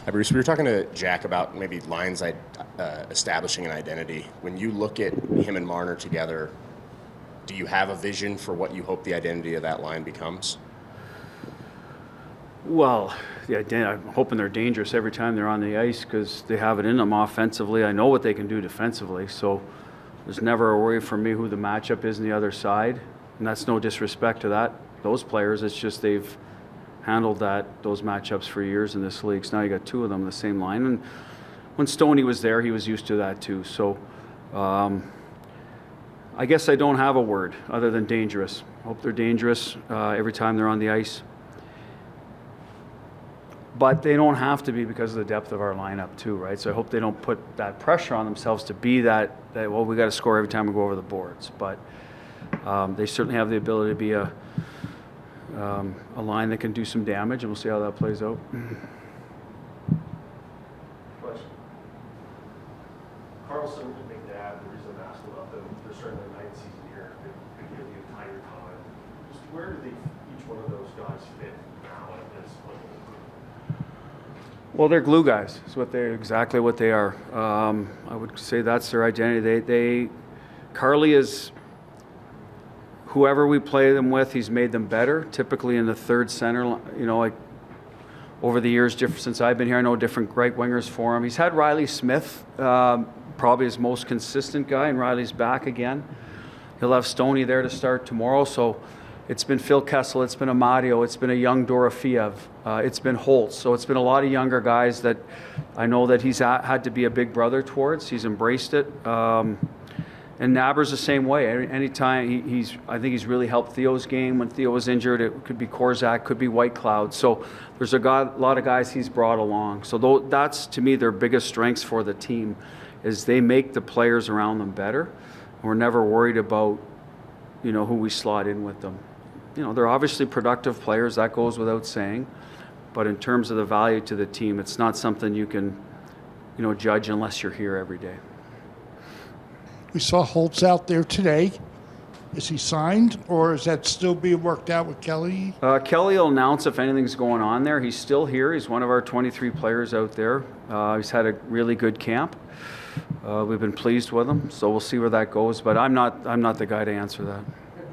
Hi, Bruce. We were talking to Jack about maybe lines establishing an identity. When you look at him and Marner together, do you have a vision for what you hope the identity of that line becomes? Well, I'm hoping they're dangerous every time they're on the ice because they have it in them offensively. I know what they can do defensively, so there's never a worry for me who the matchup is on the other side. And that's no disrespect to those players. It's just they've handled those matchups for years in this league. So now you got two of them in the same line. And when Stoney was there, he was used to that too. So I guess I don't have a word other than dangerous. I hope they're dangerous every time they're on the ice. But they don't have to be because of the depth of our lineup too, right? So I hope they don't put that pressure on themselves to be that well, we got to score every time we go over the boards. But they certainly have the ability to be a line that can do some damage, and we'll see how that plays out. Question. Carlson and McNabb, the reason I'm asking about them, they're starting their ninth season here. They give the entire time. Just where do each one of those guys fit now at this point? Well, they're glue guys. It's exactly what they are. I would say that's their identity. Carly is whoever we play them with. He's made them better. Typically in the third center, like over the years, since I've been here, I know different right wingers for him. He's had Riley Smith, probably his most consistent guy, and Riley's back again. He'll have Stoney there to start tomorrow. So it's been Phil Kessel, it's been Amadio, it's been a young Dorofeev, it's been Holtz. So it's been a lot of younger guys that I know that he's had to be a big brother towards. He's embraced it. And Naber's the same way. Anytime I think he's really helped Theo's game. When Theo was injured, it could be Korczak, could be White Cloud. So there's a lot of guys he's brought along. So that's, to me, their biggest strengths for the team is they make the players around them better. We're never worried about, who we slot in with them. They're obviously productive players. That goes without saying. But in terms of the value to the team, it's not something you can, judge unless you're here every day. We saw Holtz out there today. Is he signed, or is that still being worked out with Kelly? Kelly will announce if anything's going on there. He's still here. He's one of our 23 players out there. He's had a really good camp. We've been pleased with him, so we'll see where that goes. But I'm not the guy to answer that.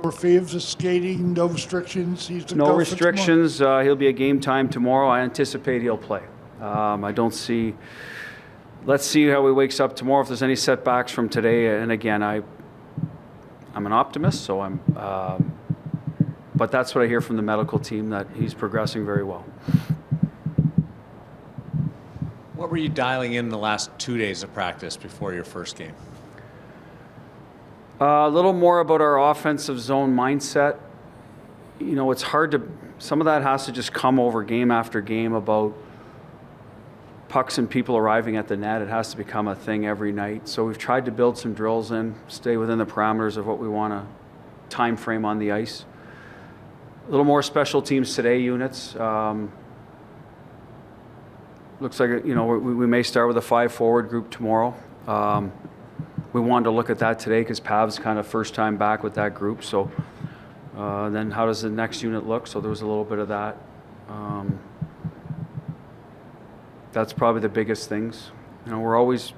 Dorofeev's is skating, no restrictions. No restrictions. He'll be a game time tomorrow. I anticipate he'll play. I don't see. Let's see how he wakes up tomorrow. If there's any setbacks from today, and again, I'm an optimist, so but that's what I hear from the medical team, that he's progressing very well. What were you dialing in the last 2 days of practice before your first game? A little more about our offensive zone mindset. It's hard to. Some of that has to just come over game after game about pucks and people arriving at the net. It has to become a thing every night. So we've tried to build some drills in, stay within the parameters of what we want to time frame on the ice. A little more special teams today units. Looks like, we may start with a 5 forward group tomorrow. We wanted to look at that today because Pav's kind of first time back with that group. So then how does the next unit look? So there was a little bit of that. That's probably the biggest things. We're always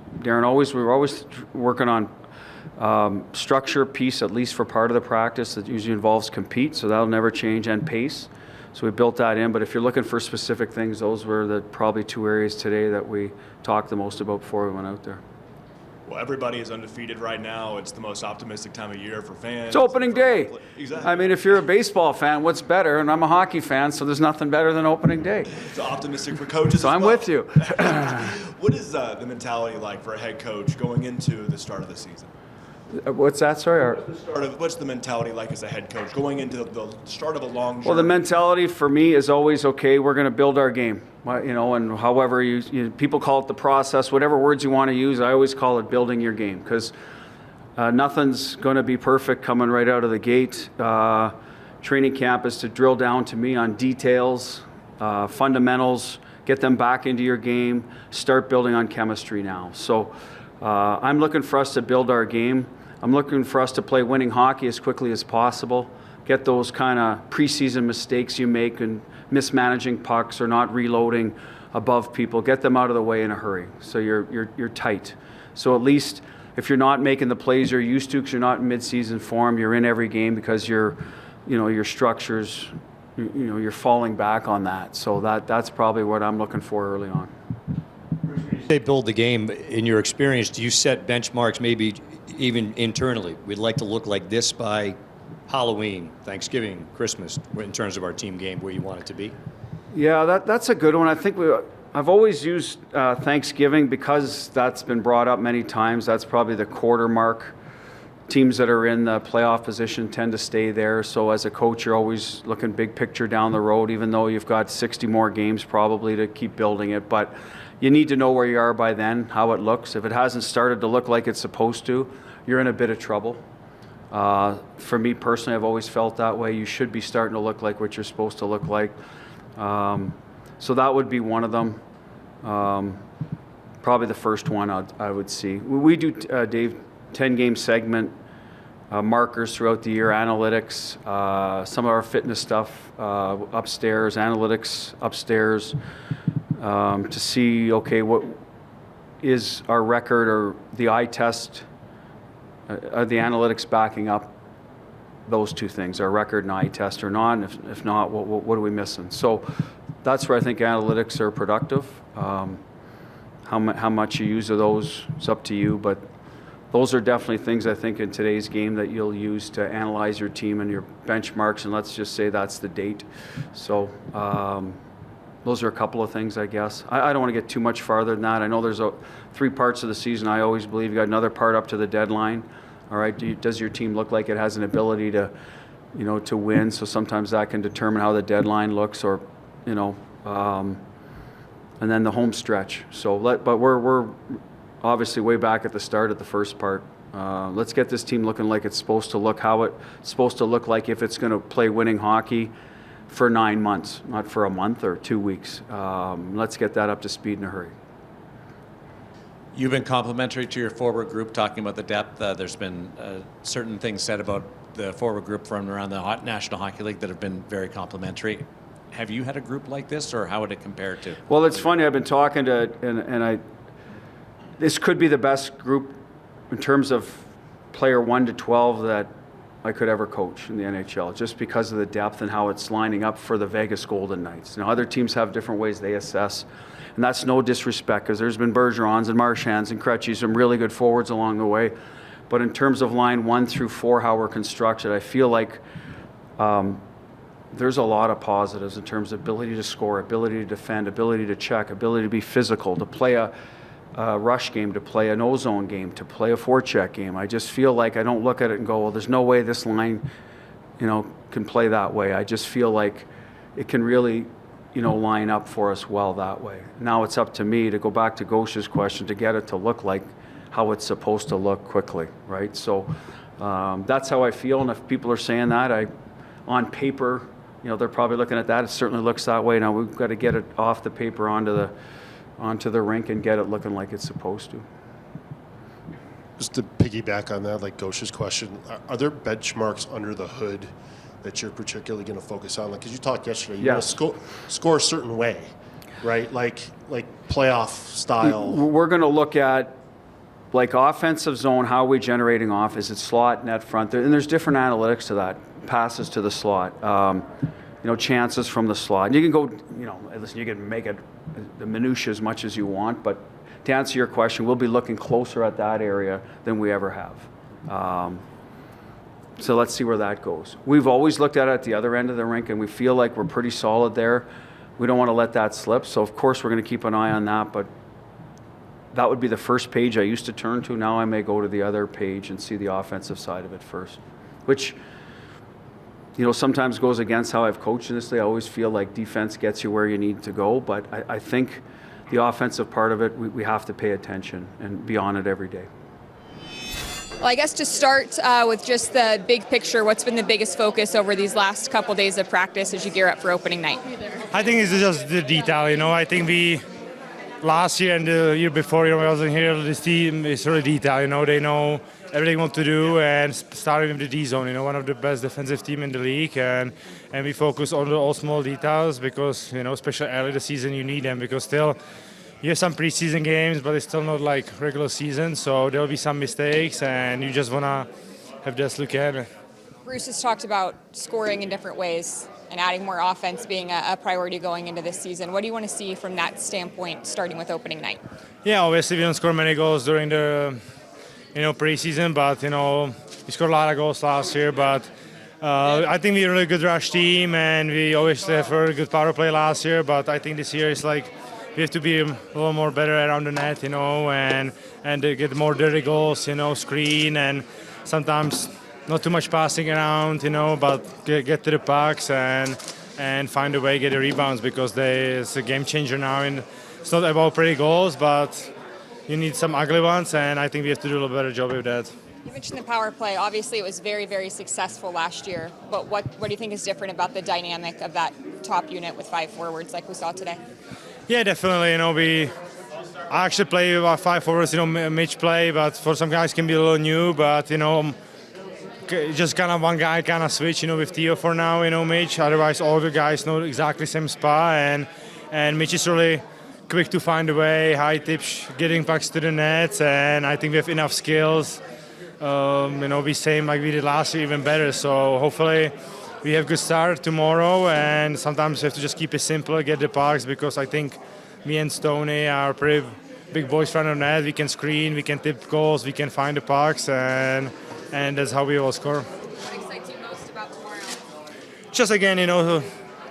working on structure piece, at least for part of the practice that usually involves compete, so that'll never change, and pace. So we built that in, but if you're looking for specific things, those were the probably 2 areas today that we talked the most about before we went out there. Well, everybody is undefeated right now. It's the most optimistic time of year for fans. It's opening day. Exactly. I mean, if you're a baseball fan, what's better? And I'm a hockey fan, so there's nothing better than opening day. It's optimistic for coaches. So as I'm well. with you. What is the mentality like for a head coach going into the start of the season? What's that? Sorry. What's the mentality like as a head coach going into the start of a long journey? Well, the mentality for me is always, okay, we're going to build our game. And however people call it the process, whatever words you want to use, I always call it building your game, because nothing's going to be perfect coming right out of the gate. Training camp is to drill down to me on details, fundamentals, get them back into your game, start building on chemistry now. So I'm looking for us to build our game. I'm looking for us to play winning hockey as quickly as possible, get those kind of preseason mistakes you make and mismanaging pucks or not reloading, above people, get them out of the way in a hurry. So you're tight. So at least if you're not making the plays you're used to, because you're not in mid-season form, you're in every game because your structures, you're falling back on that. So that's probably what I'm looking for early on. They build the game. In your experience, do you set benchmarks maybe even internally? We'd like to look like this by Halloween, Thanksgiving, Christmas, in terms of our team game, where you want it to be? Yeah, that's a good one. I think I've always used Thanksgiving because that's been brought up many times. That's probably the quarter mark. Teams that are in the playoff position tend to stay there. So as a coach, you're always looking big picture down the road, even though you've got 60 more games probably to keep building it. But you need to know where you are by then, how it looks. If it hasn't started to look like it's supposed to, you're in a bit of trouble. For me personally, I've always felt that way. You should be starting to look like what you're supposed to look like. So that would be one of them. Probably the first one I would see. We do, Dave, 10-game segment markers throughout the year, analytics, some of our fitness stuff upstairs, analytics upstairs, to see, okay, what is our record or the eye test, are the analytics backing up those two things, our record and eye test or not? And if not, what are we missing? So that's where I think analytics are productive. How much you use of those, it's up to you, but those are definitely things I think in today's game that you'll use to analyze your team and your benchmarks, and let's just say that's the date. So those are a couple of things, I guess. I don't want to get too much farther than that. I know there's 3 parts of the season. I always believe you got another part up to the deadline. All right, does your team look like it has an ability to, to win? So sometimes that can determine how the deadline looks, or, and then the home stretch. So but we're obviously way back at the start of the first part. Let's get this team looking like it's supposed to look, how it's supposed to look like if it's going to play winning hockey for 9 months, not for a month or 2 weeks. Let's get that up to speed in a hurry. You've been complimentary to your forward group, talking about the depth. There's been certain things said about the forward group from around the National Hockey League that have been very complimentary. Have you had a group like this, or how would it compare to? Well, it's funny. I've been talking to, this could be the best group in terms of player 1 to 12 that I could ever coach in the NHL, just because of the depth and how it's lining up for the Vegas Golden Knights. Now, other teams have different ways they assess, and that's no disrespect, because there's been Bergerons and Marchands and Krejcis, some really good forwards along the way. But in terms of line 1 through 4, how we're constructed, I feel like there's a lot of positives in terms of ability to score, ability to defend, ability to check, ability to be physical, to play a rush game, to play an ozone game, to play a forecheck game. I just feel like I don't look at it and go, well, there's no way this line, can play that way. I just feel like it can really, line up for us well that way. Now it's up to me to go back to Gosha's question, to get it to look like how it's supposed to look quickly, right? So that's how I feel, and if people are saying that, on paper, they're probably looking at that. It certainly looks that way. Now we've got to get it off the paper onto the rink and get it looking like it's supposed to. Just to piggyback on that, like Gosha's question, are there benchmarks under the hood that you're particularly going to focus on? Like, because you talked yesterday, you want to score a certain way, right? Like playoff style. We're going to look at like offensive zone, how are we generating off? Is it slot, net front? And there's different analytics to that. Passes to the slot, chances from the slot. And you can go, listen, you can make it the minutia as much as you want, but to answer your question, we'll be looking closer at that area than we ever have. So let's see where that goes. We've always looked at it at the other end of the rink, and we feel like we're pretty solid there. We don't want to let that slip, so of course we're going to keep an eye on that, but that would be the first page I used to turn to. Now I may go to the other page and see the offensive side of it first, which sometimes goes against how I've coached in this. I always feel like defense gets you where you need to go, but I think the offensive part of it, we have to pay attention and be on it every day. Well, I guess to start with just the big picture, what's been the biggest focus over these last couple days of practice as you gear up for opening night? I think it's just the detail, I think we last year and the year before, I wasn't here. This team is really detailed. They know everything what to do, and starting with the D zone. One of the best defensive team in the league, and we focus on all small details because especially early the season you need them because still. You have some preseason games, but it's still not like regular season, so there will be some mistakes, and you just want to have this look at it. Bruce has talked about scoring in different ways and adding more offense being a priority going into this season. What do you want to see from that standpoint, starting with opening night? Yeah, obviously we don't score many goals during the preseason, but we scored a lot of goals last year. But I think we're a really good rush team, and we obviously have a very good power play last year. But I think this year is like. We have to be a little more better around the net, and get more dirty goals, screen, and sometimes not too much passing around, but get to the pucks and find a way to get the rebounds because it's a game changer now. And it's not about pretty goals, but you need some ugly ones, and I think we have to do a little better job with that. You mentioned the power play. Obviously, it was very, very successful last year. But what do you think is different about the dynamic of that top unit with 5 forwards like we saw today? Yeah, definitely. I actually play with 5 forwards, Mitch play, but for some guys can be a little new. But just kind of one guy kind of switch, with Theo for now, Mitch. Otherwise, all the guys know exactly the same spot, and Mitch is really quick to find a way, high tips, getting pucks to the net, and I think we have enough skills. Be same like we did last year, even better. So hopefully. We have good start tomorrow, and sometimes we have to just keep it simple, get the pucks, because I think me and Stoney are pretty big boys front of net. We can screen, we can tip goals, we can find the pucks, and that's how we will score. What excites you most about tomorrow? Just again,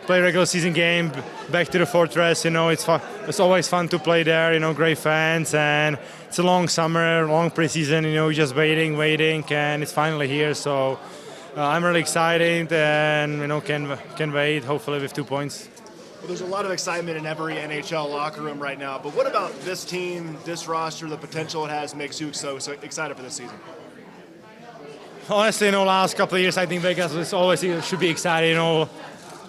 play regular season game, back to the Fortress. It's fun. It's always fun to play there. Great fans, and it's a long summer, long preseason. Just waiting, and it's finally here. So. I'm really excited and can wait, hopefully with 2 points. Well, there's a lot of excitement in every NHL locker room right now, but what about this team, this roster, the potential it has makes you so excited for this season? Honestly, last couple of years I think Vegas should be excited.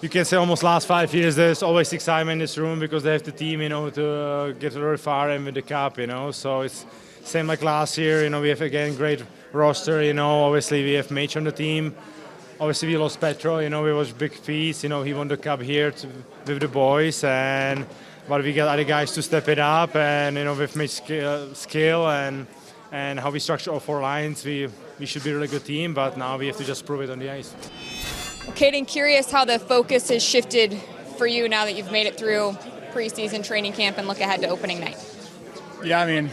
You can say almost last 5 years there's always excitement in this room because they have the team, to get very far and with the cup, So it's same like last year. We have again great roster. Obviously we have Mitch on the team. Obviously we lost Petro. We was big feast. He won the cup here with the boys, but we got other guys to step it up. And with Mitch's skill and how we structure all 4 lines, we should be a really good team. But now we have to just prove it on the ice. Kaedan, curious how the focus has shifted for you now that you've made it through preseason training camp and look ahead to opening night. Yeah, we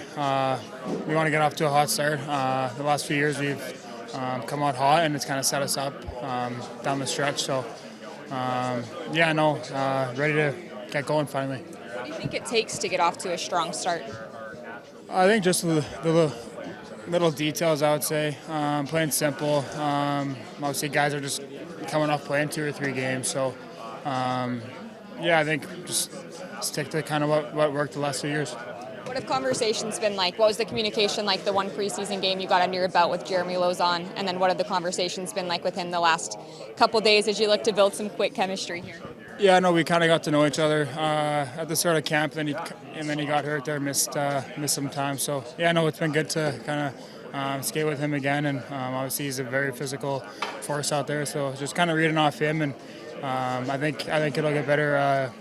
want to get off to a hot start. The last few years we've come out hot, and it's kind of set us up down the stretch. So, ready to get going finally. What do you think it takes to get off to a strong start? I think just the little details, I would say. Playing simple. Obviously, guys are just coming off playing 2 or 3 games. So, I think just stick to kind of what worked the last few years. What have conversations been like? What was the communication like the one preseason game you got under your belt with Jeremy Lauzon? And then what have the conversations been like with him the last couple days as you look to build some quick chemistry here? Yeah, no, we kind of got to know each other at the start of camp, and then he got hurt there, missed some time. So, it's been good to kind of skate with him again. And obviously he's a very physical force out there. So just kind of reading off him, and I think it'll get better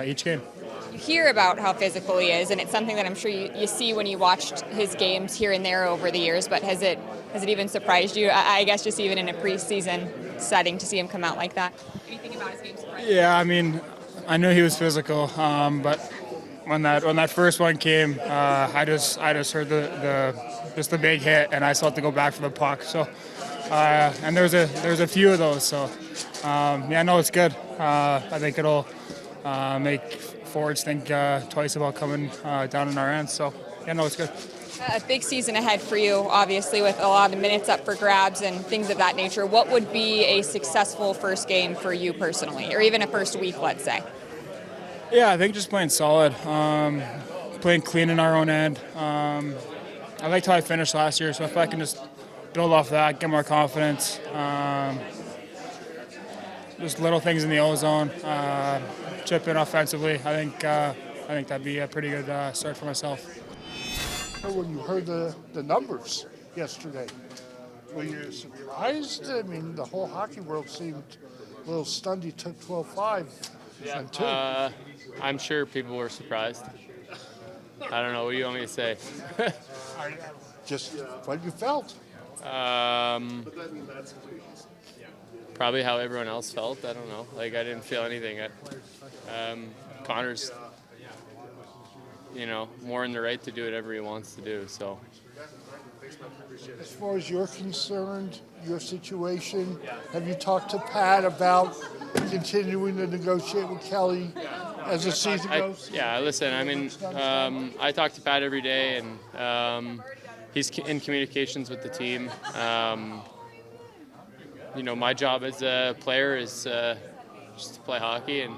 each game. You hear about how physical he is, and it's something that I'm sure you see when you watched his games here and there over the years, but has it even surprised you? I guess just even in a preseason setting to see him come out like that. Anything about his game surprised you? Yeah, I knew he was physical, but when that first one came, I just heard the big hit, and I still had to go back for the puck. So, and there's a few of those. So, it's good. I think it'll make forwards think twice about coming down in our ends. So, it's good. A big season ahead for you, obviously, with a lot of minutes up for grabs and things of that nature. What would be a successful first game for you personally, or even a first week, let's say? Yeah, I think just playing solid, playing clean in our own end. I liked how I finished last year, so if I can just build off that, get more confidence, just little things in the ozone, chip in offensively. I I think that'd be a pretty good start for myself. When you heard the numbers yesterday, were you surprised? I mean, the whole hockey world seemed a little stunned you took 12-5 and 2. I'm sure people were surprised. I don't know. What do you want me to say? Just what you felt. Probably how everyone else felt. I don't know. Like, I didn't feel anything. Connor's, more in the right to do whatever he wants to do. So. As far as you're concerned, your situation, have you talked to Pat about continuing to negotiate with Kelly as the season goes? Yeah, listen, I talk to Pat every day, and he's in communications with the team. My job as a player is just to play hockey and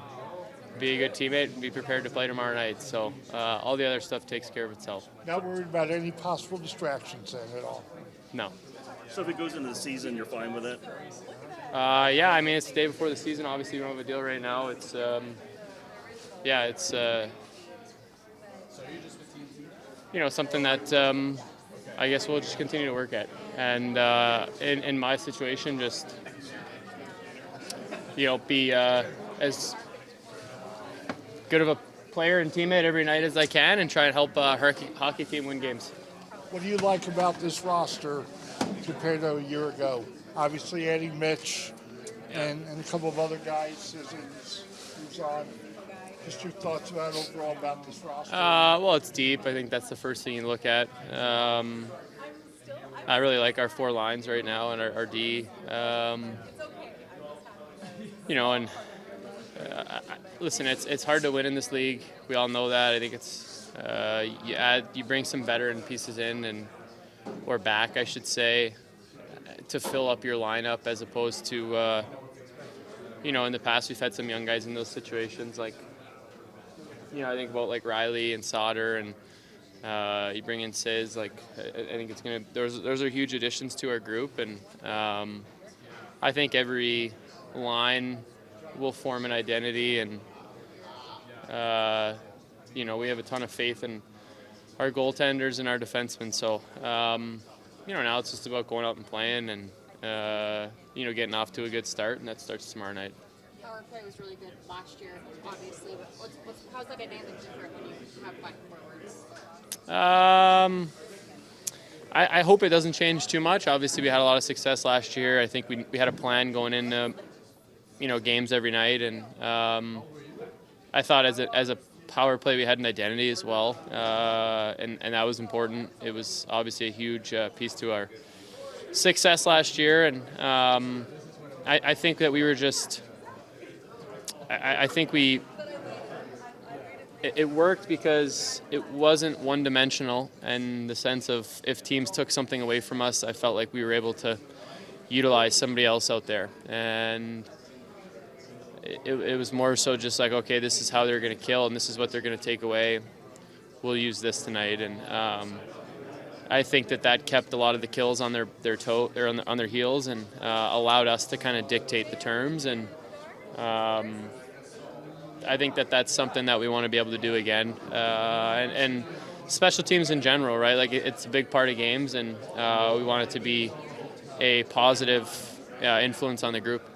be a good teammate and be prepared to play tomorrow night. So all the other stuff takes care of itself. Not worried about any possible distractions then at all? No. So if it goes into the season, you're fine with it? Yeah, it's the day before the season. Obviously, we don't have a deal right now. It's, something that I guess we'll just continue to work at. And in my situation, just, be as good of a player and teammate every night as I can and try and help our hockey team win games. What do you like about this roster compared to a year ago? Obviously adding Mitch and a couple of other guys who's on. Just your thoughts overall about this roster. Well, it's deep. I think that's the first thing you look at. I really like our 4 lines right now and our D. Listen, it's hard to win in this league. We all know that. I think it's you bring some veteran pieces in or back, I should say, to fill up your lineup as opposed to in the past we've had some young guys in those situations. Like I think about like Riley and Sauter and you bring in Sis. Like I think it's gonna. Those are huge additions to our group, and I think every line will form an identity, and we have a ton of faith in our goaltenders and our defensemen. So now it's just about going out and playing and getting off to a good start, and that starts tomorrow night. Power play was really good last year, obviously. But how's that dynamic different when you have 5 forwards? I hope it doesn't change too much. Obviously, we had a lot of success last year. I think we had a plan going into games every night, and I thought as a power play we had an identity as well, and that was important. It was obviously a huge piece to our success last year, and I think that we were just. I think it worked because it wasn't one-dimensional, in the sense of if teams took something away from us, I felt like we were able to utilize somebody else out there. And it was more so just like, okay, this is how they're going to kill and this is what they're going to take away. We'll use this tonight. And I think that kept a lot of the kills on their toe or on their heels, and allowed us to kind of dictate the terms. And I think that's something that we want to be able to do again. And special teams in general, right? Like it's a big part of games, and we want it to be a positive influence on the group.